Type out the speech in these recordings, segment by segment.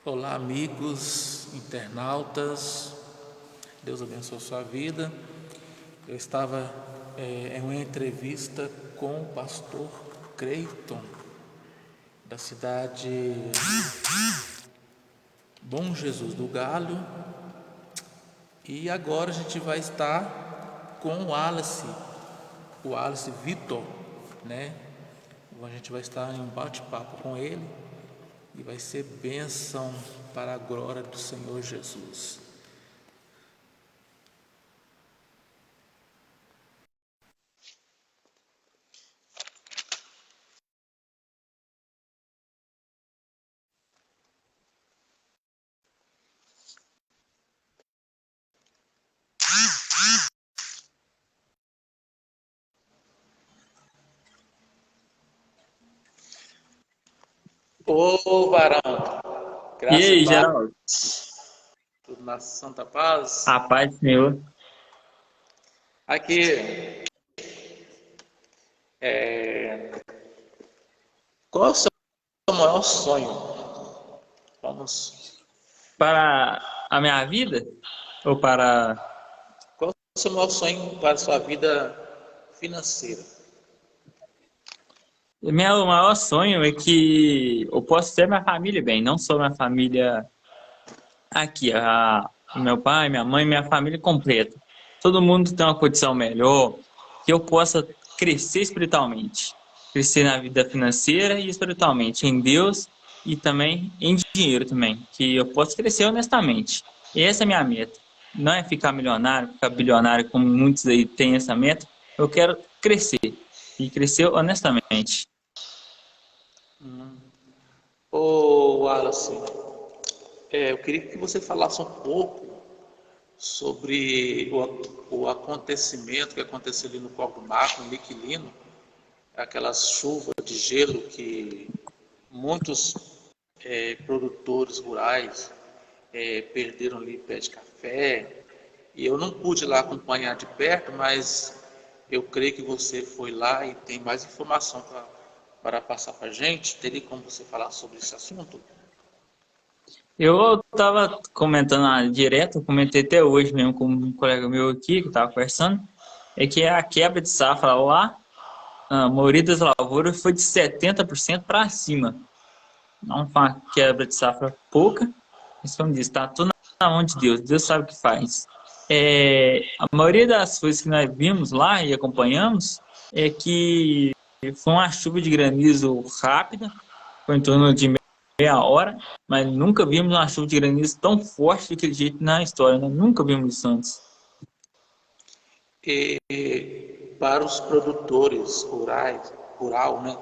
Olá, amigos, internautas, Deus abençoe a sua vida. Eu estava em uma entrevista com o pastor Creiton, da cidade Bom Jesus do Galho, e agora a gente vai estar com o Alice Vitor, né? A gente vai estar em um bate-papo com ele e vai ser bênção para a glória do Senhor Jesus. Ô varão, E graça e aí, paz, Geraldo? tudo na santa paz. A paz do Senhor. Aqui, qual é o seu maior sonho? Vamos. Para a minha vida? Ou para. Qual é o seu maior sonho para a sua vida financeira? Meu maior sonho é que eu possa ter minha família bem, não só minha família aqui, meu pai, minha mãe, minha família completa. Todo mundo tem uma condição melhor, que eu possa crescer espiritualmente. Crescer na vida financeira e espiritualmente, em Deus e também em dinheiro também. Que eu possa crescer honestamente. E essa é a minha meta. Não é ficar milionário, ficar bilionário, como muitos aí têm essa meta. Eu quero crescer. E crescer honestamente. Ô Wallace, eu queria que você falasse um pouco sobre o acontecimento que aconteceu ali no Corpo do Mar, no Miquelino, aquelas chuvas de gelo que muitos produtores rurais perderam ali pé de café. E eu não pude lá acompanhar de perto, mas eu creio que você foi lá e tem mais informação para passar para a gente. Teria como você falar sobre esse assunto? Eu estava comentando direto, eu comentei até hoje mesmo com um colega meu aqui, que estava conversando, é que a quebra de safra lá, a maioria das lavouras foi de 70% para cima. Não foi uma quebra de safra pouca, mas como disse, está tudo na mão de Deus, Deus sabe o que faz. A maioria das coisas que nós vimos lá e acompanhamos é que foi uma chuva de granizo rápida, foi em torno de meia hora, mas nunca vimos uma chuva de granizo tão forte daquele jeito na história, né? Nunca vimos isso antes. E para os produtores rural, né,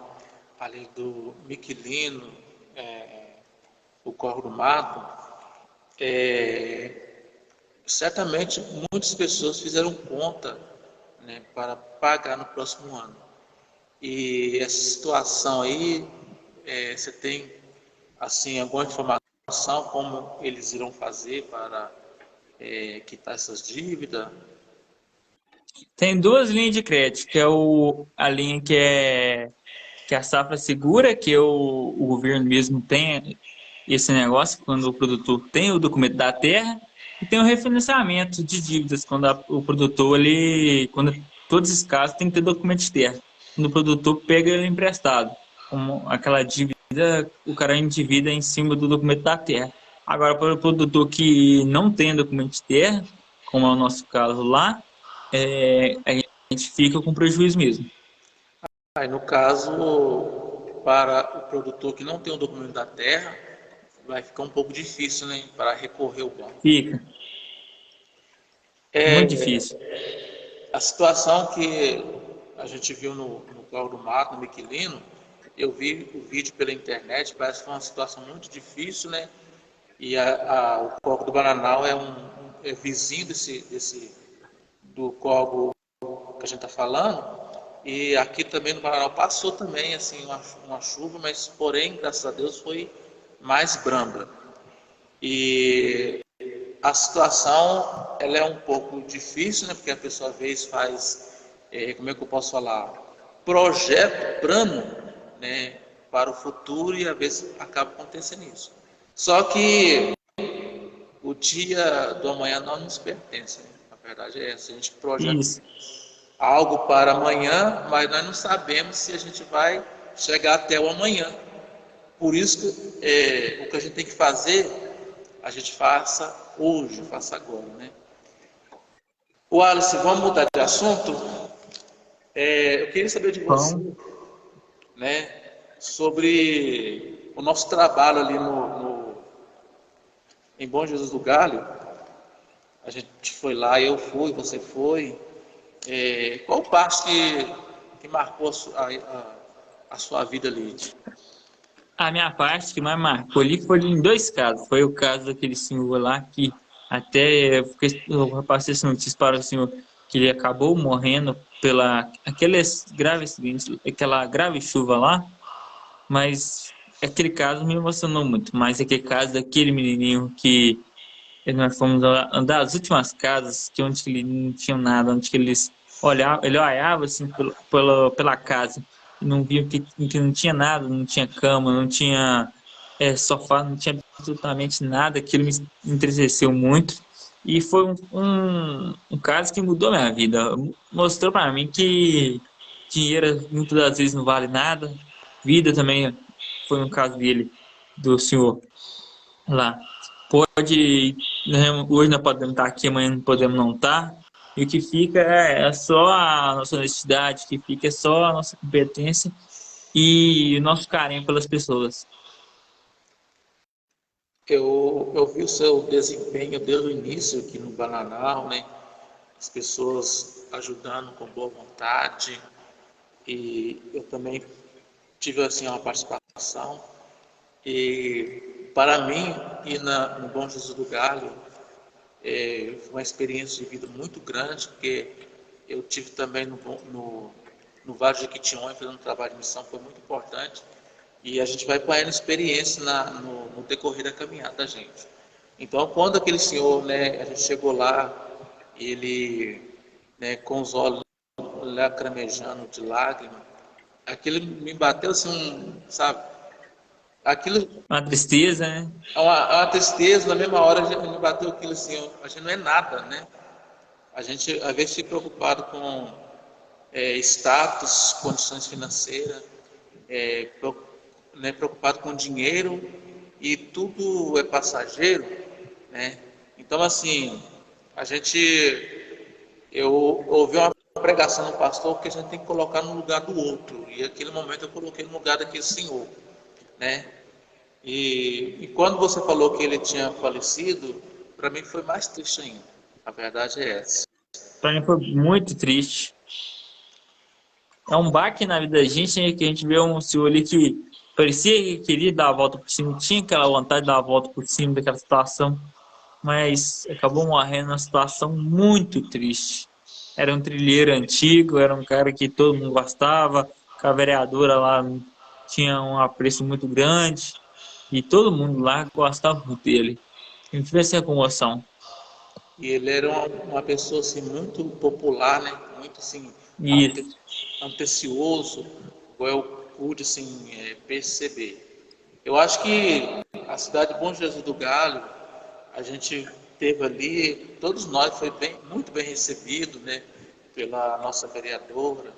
ali do Miquelino, o Corvo do Mato, certamente muitas pessoas fizeram conta, né, para pagar no próximo ano. E essa situação aí, você tem assim alguma informação como eles irão fazer para quitar essas dívidas? Tem duas linhas de crédito, que é a linha que a safra segura, que o governo mesmo tem esse negócio, quando o produtor tem o documento da terra, e tem o refinanciamento de dívidas, quando o produtor, quando todos esses casos tem que ter documento de terra. Quando o produtor pega ele emprestado, como aquela dívida, o cara endivida em cima do documento da terra. Agora, para o produtor que não tem documento de terra, como é o nosso caso lá, a gente fica com prejuízo mesmo. Aí, no caso, para o produtor que não tem o documento da terra, vai ficar um pouco difícil, né, para recorrer ao banco. Fica muito difícil. A situação que a gente viu no Cláudio do Mato, no Miquelino, eu vi o vídeo pela internet, parece que foi uma situação muito difícil, né? E o Corvo do Bananal é vizinho do Corvo que a gente está falando. E aqui também no Bananal passou também assim uma chuva, mas porém, graças a Deus, foi mais branda. E a situação ela é um pouco difícil, né? Porque a pessoa às vezes faz, como é que eu posso falar, projeto, plano, né? Para o futuro e às vezes acaba acontecendo isso. Só que o dia do amanhã não nos pertence, né? A verdade é essa. A gente projeta Isso. algo para amanhã, mas nós não sabemos se a gente vai chegar até o amanhã. Por isso que o que a gente tem que fazer, a gente faça hoje, faça agora, né? O Alice, vamos mudar de assunto? Eu queria saber de você, Então, né, sobre o nosso trabalho ali em Bom Jesus do Galho. A gente foi lá, eu fui, você foi. Qual parte que marcou a sua vida ali? a minha parte que mais marcou ali foi em dois casos. Foi o caso daquele senhor lá que até eu repassei essa notícia para o senhor que ele acabou morrendo pela aqueles graves acidentes, aquela grave chuva lá, mas aquele caso me emocionou muito. Mas aquele caso daquele menininho que nós fomos andar as últimas casas, que onde que ele não tinha nada, onde que ele olhava assim pela casa e não via que não tinha nada, não tinha cama, não tinha sofá, não tinha absolutamente nada. Aquilo me entristeceu muito e foi um caso que mudou minha vida. Mostrou para mim que dinheiro muitas das vezes não vale nada. Vida também foi um caso dele, do senhor lá. Pode, né, hoje nós podemos estar aqui, amanhã não podemos não estar. E o que fica é só a nossa honestidade, o que fica é só a nossa competência e o nosso carinho pelas pessoas. Eu vi o seu desempenho desde o início aqui no Bananal, né? As pessoas ajudando com boa vontade, e eu também tive assim uma participação. E para mim, no Bom Jesus do Galho, foi uma experiência de vida muito grande, porque eu tive também no Vale de Jequitinhonha fazendo um trabalho de missão, foi muito importante. E a gente vai ganhando experiência no decorrer da caminhada da gente. Então, quando aquele senhor, né, a gente chegou lá, ele, né, com os olhos lacrimejando de lágrimas, aquilo me bateu assim, sabe? Aquilo Uma tristeza, né? é uma tristeza, na mesma hora a gente me bateu aquilo assim, a gente não é nada, né? A gente às vezes fica preocupado com status, condições financeiras, é, né, preocupado com dinheiro, e tudo é passageiro, né? Então assim, a gente eu ouvi uma pregação do pastor que a gente tem que colocar no lugar do outro, e naquele momento eu coloquei no lugar daquele senhor, né? E quando você falou que ele tinha falecido, para mim foi mais triste ainda. A verdade é essa. Para mim foi muito triste. É um baque na vida da gente, né, que a gente vê um senhor ali que parecia que queria dar a volta por cima, tinha aquela vontade de dar a volta por cima daquela situação, mas acabou morrendo numa situação muito triste. Era um trilheiro antigo, era um cara que todo mundo gostava, que a vereadora lá tinha um apreço muito grande e todo mundo lá gostava muito dele. Me fez essa comoção. E ele era uma pessoa assim muito popular, né? Muito assim E antecioso, igual eu pude assim perceber. Eu acho que a cidade de Bom Jesus do Galho, a gente teve ali, todos nós foi muito bem recebido, né? Pela nossa vereadora,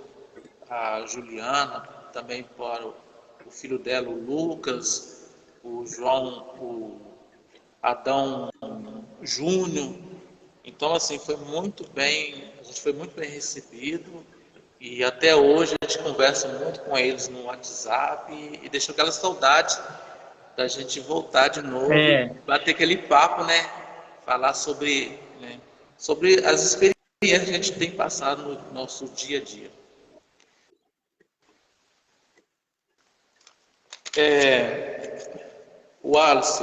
a Juliana, também para o filho dela, o Lucas, o João, o Adão Júnior. Então, assim, a gente foi muito bem recebido, e até hoje a gente conversa muito com eles no WhatsApp, e deixou aquela saudade da gente voltar de novo e é, bater aquele papo, né? Falar sobre as experiências que a gente tem passado no nosso dia a dia. Wallace,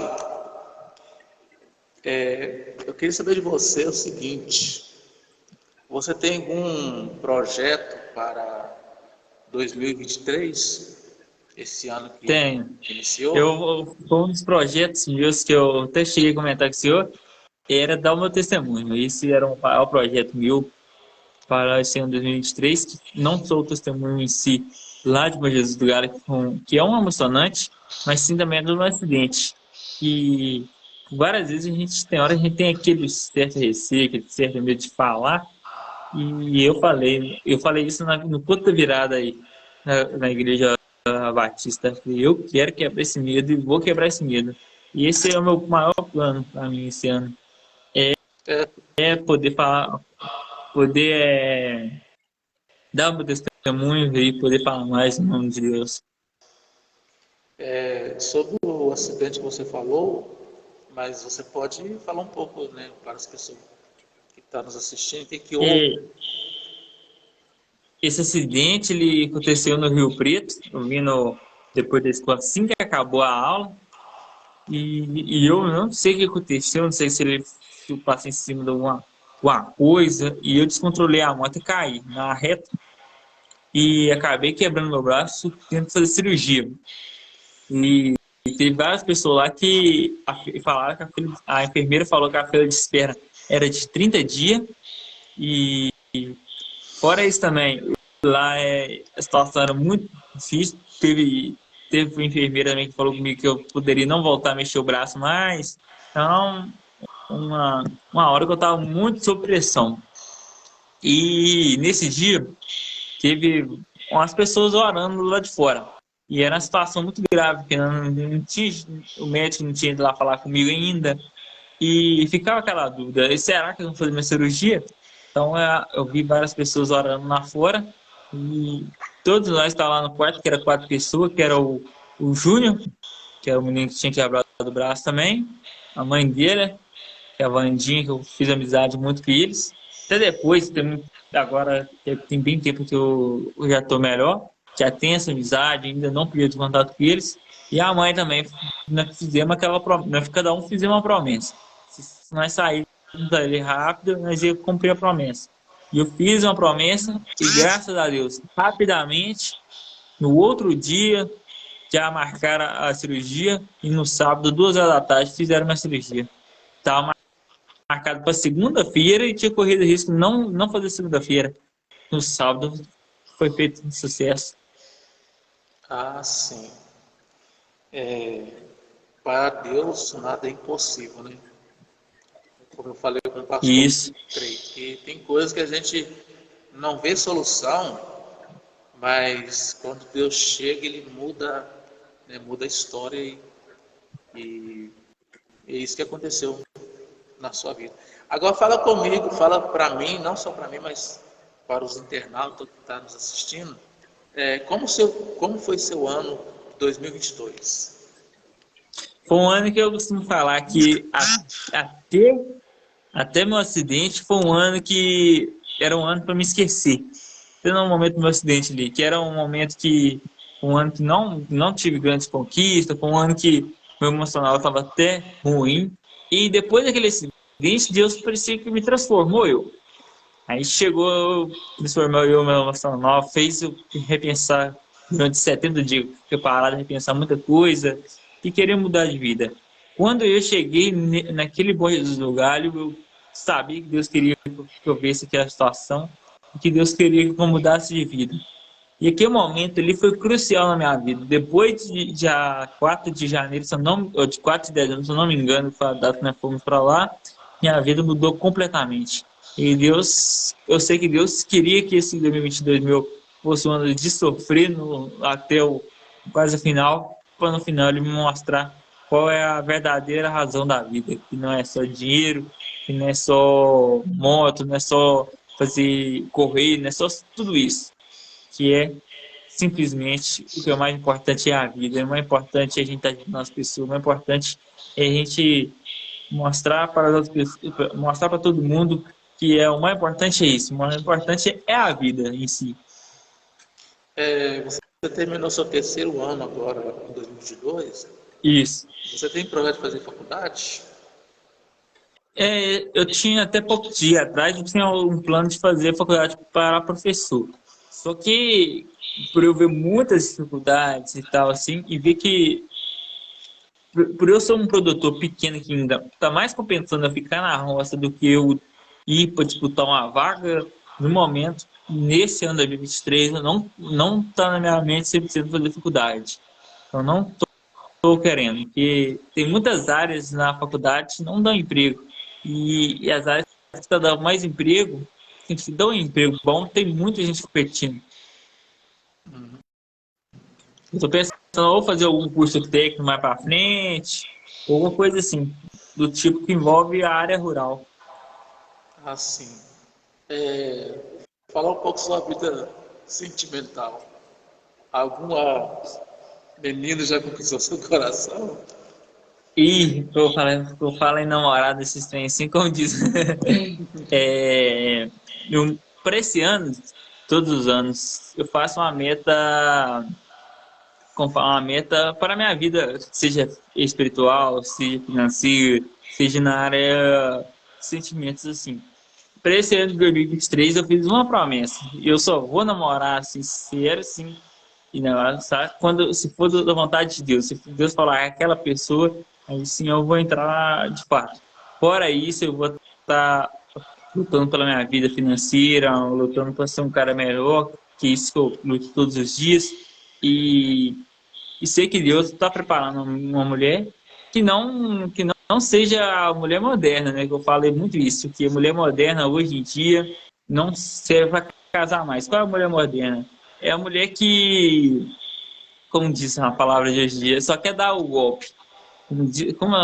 eu queria saber de você o seguinte: você tem algum projeto para 2023, esse ano que tem. iniciou? Foi um dos projetos meus que eu até cheguei a comentar com o senhor, era dar o meu testemunho. Esse era um maior projeto meu para esse ano 2023, que não sou o testemunho em si lá de Bom Jesus do Galho, que é um emocionante, mas sim também é do meu acidente. que várias vezes a gente tem hora a gente tem aquele certo receio, aquele certo medo de falar. E eu falei isso no ponto da virada aí, na igreja batista. Eu quero quebrar esse medo e vou quebrar esse medo. E esse é o meu maior plano para mim esse ano. É, É poder falar, poder dar o meu testemunho e poder falar mais em nome de Deus. sobre o acidente que você falou, mas você pode falar um pouco, né, para as pessoas que estão nos assistindo, o que que houve? E esse acidente ele aconteceu no Rio Preto, eu vim depois da escola, assim que acabou a aula. E eu não sei o que aconteceu, não sei se eu passei em cima de alguma coisa, e eu descontrolei a moto e caí na reta e acabei quebrando meu braço tentando fazer cirurgia. E teve várias pessoas lá que falaram que a enfermeira falou que a fila de espera era de 30 dias, e fora isso também, lá a situação era muito difícil, teve uma enfermeira também que falou comigo que eu poderia não voltar a mexer o braço mais. Então, uma hora que eu estava muito sob pressão. E nesse dia, teve umas pessoas orando lá de fora. E era uma situação muito grave, porque não tinha, o médico não tinha ido lá falar comigo ainda. E ficava aquela dúvida: "E será que eu vou fazer minha cirurgia?" Então eu vi várias pessoas orando lá fora. E todos nós estávamos lá no quarto, que era 4 pessoas, que era o Júnior, que era o menino que tinha quebrado o braço também, a mãe dele, que é a Vandinha, que eu fiz amizade muito com eles. Até depois, agora tem bem tempo que eu já estou melhor, já tenho essa amizade, ainda não perdi contato com eles. E a mãe também, nós fizemos aquela promessa, nós cada um fizemos uma promessa. Se nós sairmos dali rápido, nós ia cumprir a promessa. E eu fiz uma promessa e, graças a Deus, rapidamente, no outro dia, já marcaram a cirurgia e no sábado, 2 horas da tarde, fizeram uma cirurgia. Estava marcado para segunda-feira e tinha corrido risco não fazer segunda-feira. No sábado foi feito um sucesso. Ah, sim. Para Deus nada é impossível, né? Como eu falei com o pastor, Isso, creio que tem coisas que a gente não vê solução, mas quando Deus chega, Ele muda, né, muda a história e é isso que aconteceu na sua vida. Agora fala comigo, fala para mim, não só para mim, mas para os internautas que estão nos assistindo, como foi seu ano 2022? foi um ano que eu costumo falar que até, até meu acidente foi um ano que era um ano para me esquecer. Até no momento do meu acidente ali, que era um momento que um ano que não tive grandes conquistas, foi um ano que meu emocional estava até ruim. E depois daquele acidente, Deus parecia que me transformou eu. Aí chegou, transformou eu, meu emocional, fez eu repensar durante 70 dias, fiquei parado, repensar muita coisa e querer mudar de vida. Quando eu cheguei naquele Bom Jesus do Galho, eu sabia que Deus queria que eu visse aquela situação e que Deus queria que eu mudasse de vida. E aquele momento ali foi crucial na minha vida. Depois de dia 4 de janeiro, ou de 4 de dezembro, se eu não me engano, foi a data que nós fomos para lá, minha vida mudou completamente. E Deus, eu sei que Deus queria que esse 2022 meu fosse um ano de sofrer até quase o final, para no final ele me mostrar qual é a verdadeira razão da vida, que não é só dinheiro, que não é só moto, não é só fazer correr, não é só tudo isso, que é simplesmente o que é mais importante é a vida, o mais importante é a gente estar ajudando as pessoas, o mais importante é a gente mostrar para as outras pessoas, mostrar para todo mundo que o mais importante é isso, o mais importante é a vida em si. Você terminou seu terceiro ano agora, em 2022. Isso. Você tem projeto de fazer faculdade? Eu tinha até pouco dia atrás, eu tinha um plano de fazer faculdade para professor. Só que por eu ver muitas dificuldades e tal assim, e ver que por eu ser um produtor pequeno que ainda está mais compensando eu ficar na roça do que eu ir para disputar uma vaga, no momento, nesse ano de 2023, não está na minha mente 100% fazer faculdade. Eu não estou querendo, porque tem muitas áreas na faculdade que não dão emprego. E as áreas que estão dando mais emprego, que dão emprego bom, tem muita gente competindo. Eu estou pensando ou fazer algum curso técnico mais para frente, ou alguma coisa assim, do tipo que envolve a área rural. Assim, falar um pouco sobre a vida sentimental. Alguma menina já conquistou seu coração? E eu falo em namorada esses trem assim, como diz. É, para esse ano, todos os anos, eu faço uma meta para a minha vida, seja espiritual, seja financeira, seja na área de sentimentos assim. Para esse ano de 2023, eu fiz uma promessa. Eu só vou namorar sincero, sim. E não, sabe? Quando, se for da vontade de Deus, se Deus falar aquela pessoa, aí sim eu vou entrar de fato. Fora isso, eu vou estar lutando pela minha vida financeira, lutando para ser um cara melhor, que isso que eu luto todos os dias. E, e sei que Deus está preparando uma mulher que não seja a mulher moderna, né? Que eu falei muito isso, que a mulher moderna hoje em dia não serve para casar mais. Qual é a mulher moderna? É a mulher que, como diz a palavra de hoje em dia, só quer dar o golpe. Como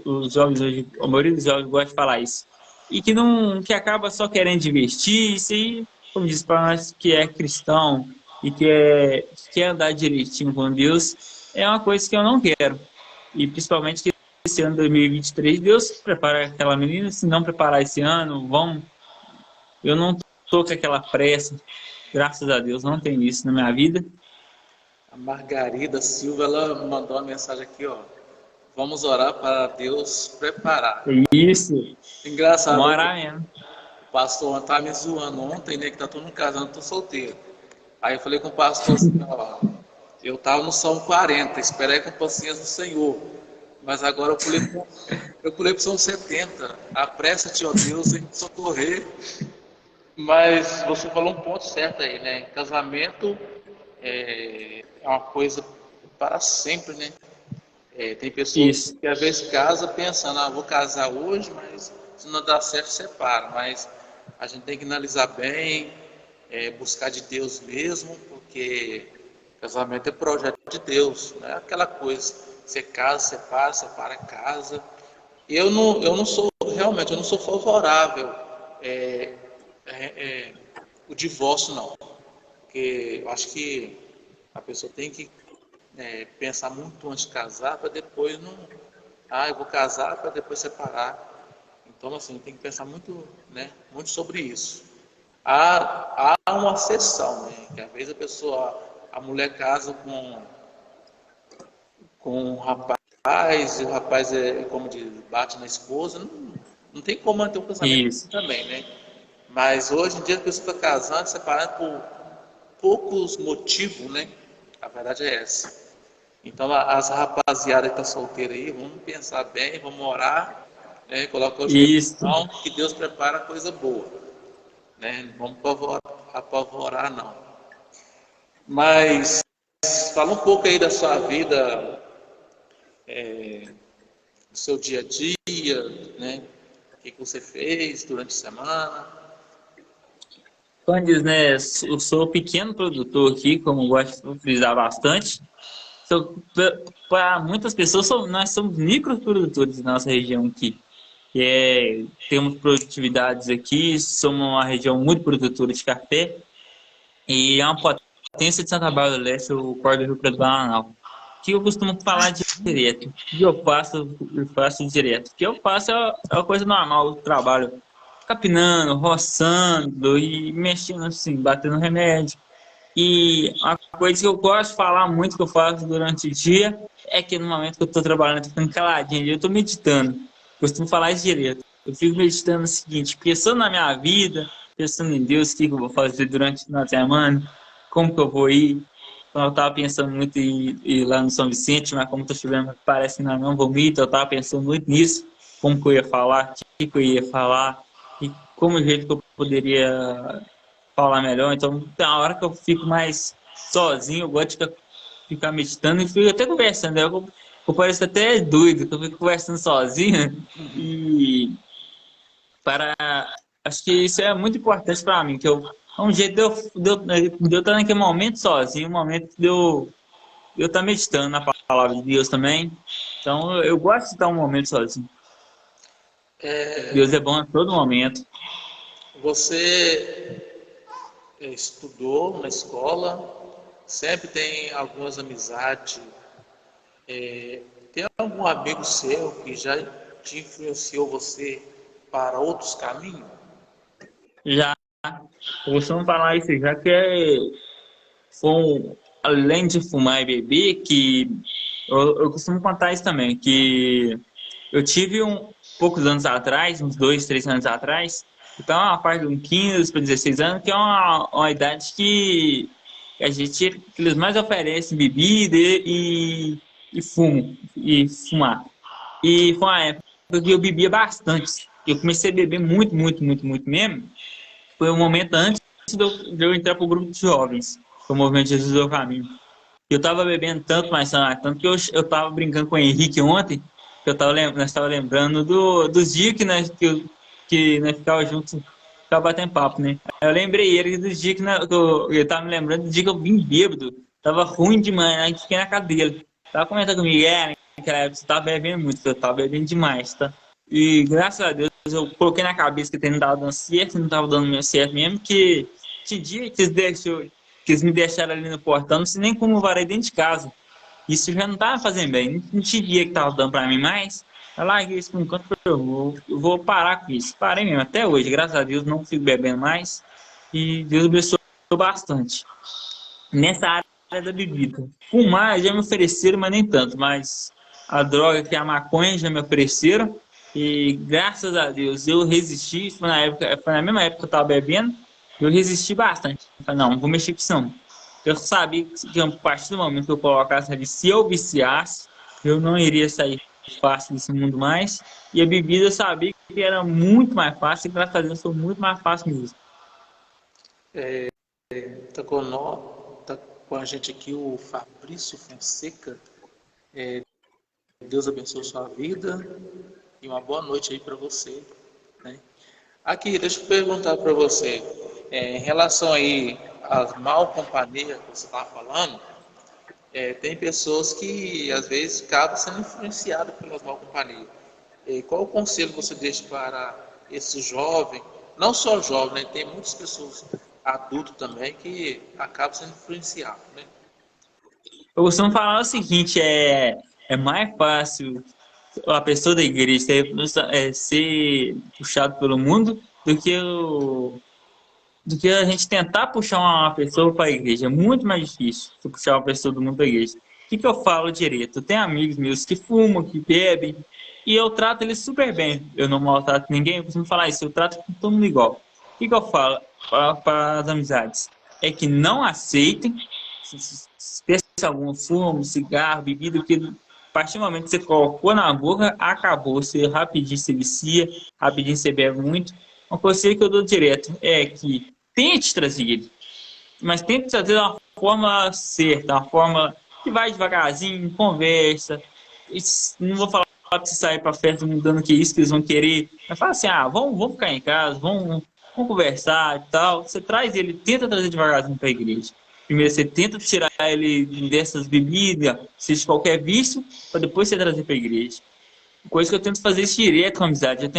os jovens hoje, a maioria dos jovens gosta de falar isso. E que não, que acaba só querendo divertir, isso aí, como diz para nós que é cristão e que quer andar direitinho com Deus, é uma coisa que eu não quero. E principalmente que esse ano 2023, Deus prepara aquela menina, se não preparar esse ano, vamos. Eu não tô com aquela pressa, graças a Deus, não tem isso na minha vida. A Margarida Silva, ela mandou uma mensagem aqui, ó. Vamos orar para Deus preparar. Isso, Engraçado, morar mesmo. o pastor tá me zoando ontem, né? Que tá todo mundo casando, tô solteiro. Aí eu falei com o pastor assim, ó, eu tava no Salmo 40, esperei com paciência do Senhor. Mas agora eu pulei pro Salmo 70. Apressa-te, ó Deus, em socorrer. Mas você falou um ponto certo aí, né? Casamento é uma coisa para sempre, né? Tem pessoas Isso, que às vezes casam pensando, vou casar hoje, mas se não dá certo, separa. Mas a gente tem que analisar bem, buscar de Deus mesmo, porque casamento é projeto de Deus, não é aquela coisa, você casa, separa, separa, casa. Eu não sou, realmente, eu não sou favorável é, é, o divórcio, não. Porque eu acho que a pessoa tem que pensar muito antes de casar para depois não. Eu vou casar para depois separar. Então, assim, tem que pensar muito, né, muito sobre isso. Há uma exceção, né? Que às vezes a mulher casa com um rapaz, e o rapaz como diz, bate na esposa, não tem como manter um casamento isso. assim também, né? Mas hoje em dia a pessoa está casando, separando por poucos motivos, né? A verdade é essa. Então, as rapaziada que tá solteira aí, vamos pensar bem, vamos orar, né? Colocar o joelho no Isso. chão, que Deus prepara coisa boa, né? Não vamos apavorar, não. Mas fala um pouco aí da sua vida, do seu dia a dia, né? O que você fez durante a semana. Como diz, né? Eu sou pequeno produtor aqui, como eu gosto de frisar bastante. Para muitas pessoas, nós somos microprodutores na nossa região aqui. Temos produtividades aqui, somos uma região muito produtora de café e é uma potência de Santa Bárbara do Leste, o Córdoba do Rio Preto do Bananal. Que eu costumo falar direto, que eu faço direto. O que eu faço é uma coisa normal do trabalho, capinando, roçando e mexendo assim, batendo remédio. E uma coisa que eu gosto de falar muito, que eu faço durante o dia, é que no momento que eu estou trabalhando, eu tô ficando caladinho, eu estou meditando. Costumo falar isso direto. Eu fico meditando o seguinte, pensando na minha vida, pensando em Deus, o que eu vou fazer durante a semana, como que eu vou ir. Então, eu estava pensando muito em ir lá no São Vicente, mas como está chovendo, parece que não vou ir, então eu estava pensando muito nisso, como que eu ia falar, o que eu ia falar, e como o jeito que eu poderia falar melhor. Então, tem uma hora que eu fico mais sozinho, eu gosto de ficar meditando e fico até conversando. Né? Eu eu pareço até doido, que eu fico conversando sozinho e para acho que isso é muito importante para mim, que é um jeito de eu estar naquele momento sozinho, um momento de eu estar meditando na palavra de Deus também. Então eu gosto de estar um momento sozinho. Deus é bom a todo momento. Você estudou na escola, sempre tem algumas amizades. Tem algum amigo seu que já te influenciou você para outros caminhos? Já eu costumo falar isso, já que além de fumar e beber, que eu costumo contar isso também, que eu tive poucos anos atrás, uns 2, 3 anos atrás, então a parte de uns 15 para 16 anos, que é uma idade que que eles mais oferecem bebida e fumar. E foi uma época que eu bebia bastante. Eu comecei a beber muito, muito, muito, muito mesmo. Foi um momento antes de eu entrar para o grupo de jovens, o Movimento Jesus é o Caminho. Eu tava bebendo tanto, mas tanto que eu tava brincando com o Henrique ontem, que nós estava lembrando dos dias que nós ficava juntos, ficava batendo papo, né? Aí eu lembrei ele dos dias eu tava me lembrando do dia que eu vim bêbado, tava ruim demais, aí fiquei na casa dele. Tava comentando comigo, naquela época você tava bebendo muito, eu tava bebendo demais, tá? E graças a Deus eu coloquei na cabeça que tem não tava dando certo, não tava dando meu certo mesmo, que dia que eles me deixaram ali no portão, não sei nem como eu varei dentro de casa. Isso já não estava fazendo bem, não te via que estava dando para mim mais. Eu larguei isso por enquanto, eu vou parar com isso. Parei mesmo, até hoje, graças a Deus, não fico bebendo mais. E Deus abençoou bastante. Nessa área da bebida. Fumar já me ofereceram, mas nem tanto. Mas a droga que é a maconha já me ofereceram. E graças a Deus eu resisti. Foi na mesma época que eu estava bebendo. Eu resisti bastante. Eu falei, não vou mexer com isso não. Eu sabia que a partir do momento que eu colocasse ali, se eu viciasse, eu não iria sair fácil desse mundo mais. E a bebida eu sabia que era muito mais fácil, e graças a Deus foi muito mais fácil mesmo. Está tá com a gente aqui o Fabrício Fonseca. Deus abençoe sua vida e uma boa noite aí para você, né? Aqui, deixa eu perguntar para você, em relação aí às mal companhias que você estava falando, tem pessoas que às vezes acabam sendo influenciadas pelas mal companhias. Qual o conselho você deixa para esse jovem, não só jovem, né? Tem muitas pessoas adultos também que acabam sendo influenciados, né? Eu costumo falar o seguinte, é mais fácil a pessoa da igreja ser puxado pelo mundo do que a gente tentar puxar uma pessoa para a igreja. É muito mais difícil você puxar uma pessoa do mundo para a igreja. O que eu falo direto? Eu tenho amigos meus que fumam, que bebem, e eu trato eles super bem. Eu não maltrato ninguém, eu costumo falar isso, eu trato todo mundo igual. O que eu falo para as amizades? É que não aceitem, se algum fumo, cigarro, bebida, porque a partir do momento que você colocou na boca, acabou. Você rapidinho se vicia, rapidinho você bebe muito. Uma coisa que eu dou direto é que tente trazer ele, mas tente trazer de uma forma certa, uma forma que vai devagarzinho, conversa. Não vou falar para você sair para festa mudando que isso que eles vão querer, mas fala assim, vamos ficar em casa, vamos conversar e tal. Você traz ele, tenta trazer devagarzinho para a igreja. Primeiro você tenta tirar ele dessas bebidas, seja qualquer vício, para depois você trazer para a igreja. Coisa que eu tento fazer isso direto com a amizade.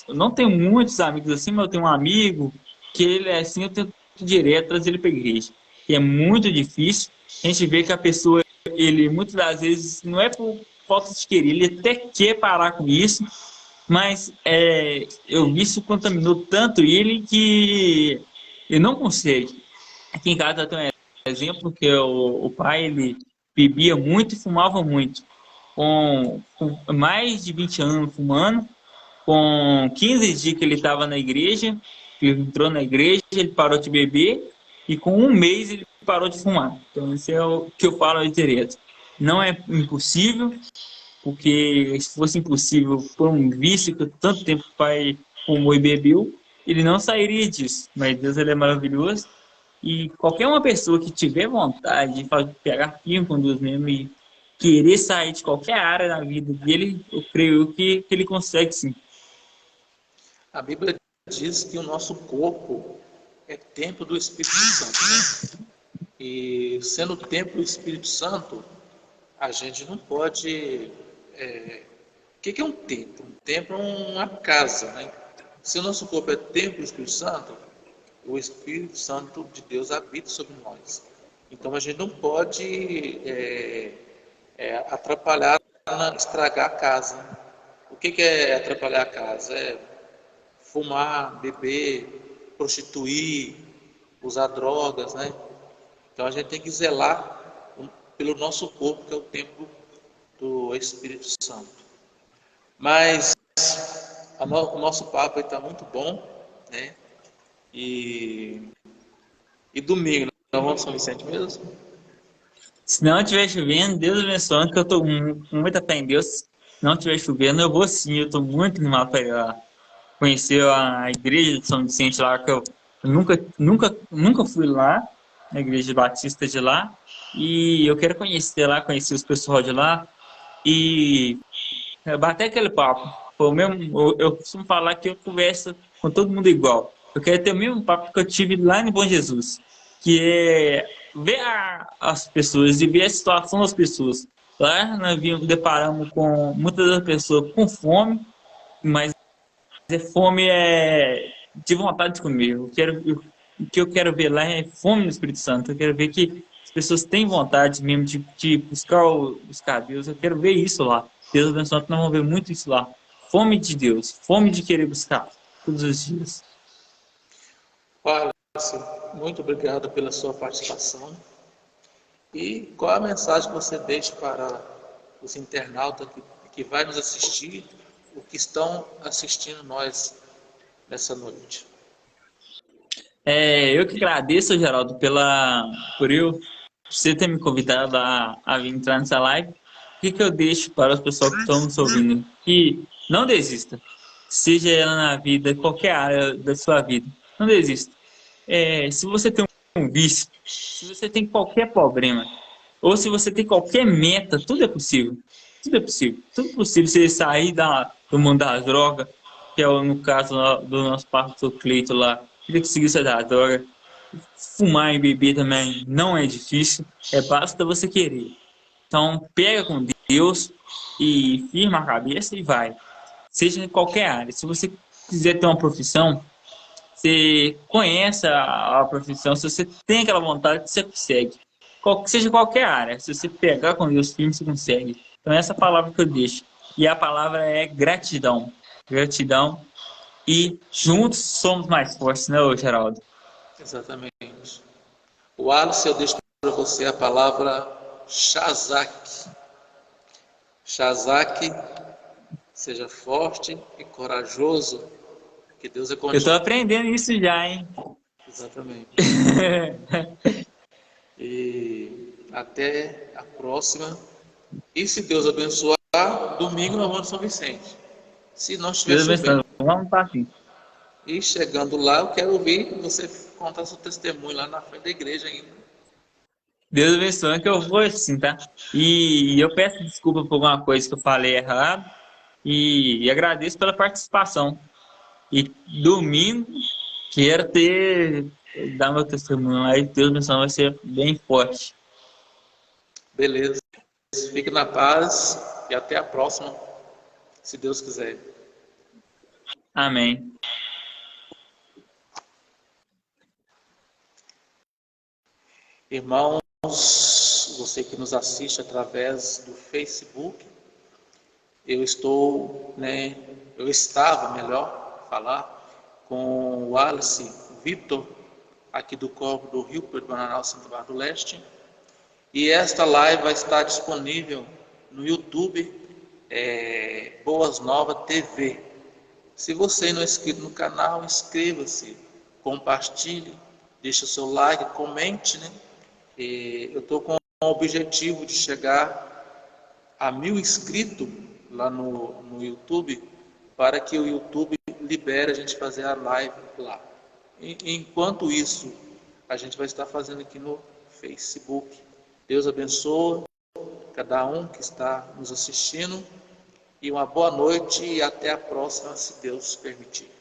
Eu não tenho muitos amigos assim, mas eu tenho um amigo que ele é assim, eu tento direto trazer ele para a igreja. E é muito difícil. A gente vê que a pessoa, ele muitas das vezes, não é por falta de querer, ele até quer parar com isso, mas eu vi isso contaminou tanto ele que ele não consegue. Aqui em casa eu tenho um exemplo que o pai, ele bebia muito e fumava muito com mais de 20 anos fumando, com 15 dias que ele estava na igreja, ele entrou na igreja, ele parou de beber, e com um mês ele parou de fumar. Então, isso é o que eu falo aí direto. Não é impossível, porque se fosse impossível por um vício que tanto tempo o pai fumou e bebeu, ele não sairia disso. Mas Deus, ele é maravilhoso. E qualquer uma pessoa que tiver vontade de pegar firme com Deus mesmo querer sair de qualquer área na vida dele, eu creio que ele consegue sim. A Bíblia diz que o nosso corpo é templo do Espírito Santo, né? E sendo o templo do Espírito Santo, a gente não pode. O que é um templo? Um templo é uma casa, né? Se o nosso corpo é templo do Espírito Santo, o Espírito Santo de Deus habita sobre nós. Então a gente não pode atrapalhar, estragar a casa. O que é atrapalhar a casa? É fumar, beber, prostituir, usar drogas, né? Então a gente tem que zelar pelo nosso corpo, que é o templo do Espírito Santo. Mas o nosso papo está muito bom, né? E domingo, nós vamos São Vicente mesmo? Se não estiver chovendo, Deus abençoe, que eu tô com muita fé em Deus. Se não estiver chovendo, eu vou sim, eu tô muito animado para ir lá conhecer a igreja de São Vicente lá, que eu nunca fui lá, na igreja batista de lá, e eu quero conhecer lá, conhecer os pessoal de lá, e bater aquele papo. Pô, eu costumo falar que eu converso com todo mundo igual. Eu quero ter o mesmo papo que eu tive lá em Bom Jesus, que é ver as pessoas e ver a situação das pessoas. Lá nós deparamos com muitas das pessoas com fome, mas a fome de vontade de comer. O que eu quero ver lá é fome no Espírito Santo. Eu quero ver que as pessoas têm vontade mesmo de buscar Deus. Eu quero ver isso lá. Deus abençoe, nós vamos ver muito isso lá. Fome de Deus, fome de querer buscar todos os dias. Wallace, muito obrigado pela sua participação. E qual a mensagem que você deixa para os internautas que vai nos assistir, ou que estão assistindo nós nessa noite? Eu que agradeço, Geraldo, por você ter me convidado a vir entrar nessa live. O que eu deixo para as pessoas que estão nos ouvindo? Que não desista, seja ela na vida, qualquer área da sua vida, não desista. Se você tem um vício, se você tem qualquer problema, ou se você tem qualquer meta, tudo é possível. Tudo é possível. Tudo é possível você sair do mundo das drogas, que é no caso do nosso pastor Cleito lá, ele conseguiu sair da droga. Fumar e beber também não é difícil, basta você querer. Então, pega com Deus e firma a cabeça e vai. Seja em qualquer área. Se você quiser ter uma profissão, você conhece a profissão, se você tem aquela vontade, você consegue. Seja qualquer área, se você pegar com Deus firme, você consegue. Então, essa palavra que eu deixo. E a palavra é gratidão. Gratidão. E juntos somos mais fortes, né, Geraldo? Exatamente. Wallace, eu deixo para você a palavra Shazak. Shazak, seja forte e corajoso, que Deus é Eu contigo. estou aprendendo isso já, hein? Exatamente. E até a próxima. E se Deus abençoar, domingo nós vamos em São Vicente. Se não estiver Deus chovendo. abençoe. Vamos para aqui. E chegando lá, eu quero ouvir você contar seu testemunho lá na frente da igreja ainda. Deus abençoe, que eu vou assim, tá? E eu peço desculpa por alguma coisa que eu falei errado. E agradeço pela participação. E domingo, quero dar meu testemunho lá e Deus abençoe, vai ser bem forte. Beleza. Fique na paz e até a próxima, se Deus quiser. Amém. Irmãos, você que nos assiste através do Facebook, eu estava, melhor falar, com o Wallace Vitor, aqui do Corpo do Rio Preto, Bananal, Santa Bárbara do Leste. E esta live vai estar disponível no YouTube, Boas Novas TV. Se você não é inscrito no canal, inscreva-se, compartilhe, deixe o seu like, comente, né? Eu estou com o objetivo de chegar a 1000 inscritos lá no YouTube, para que o YouTube libere a gente fazer a live lá. Enquanto isso, a gente vai estar fazendo aqui no Facebook. Deus abençoe, cada um que está nos assistindo, e uma boa noite e até a próxima, se Deus permitir.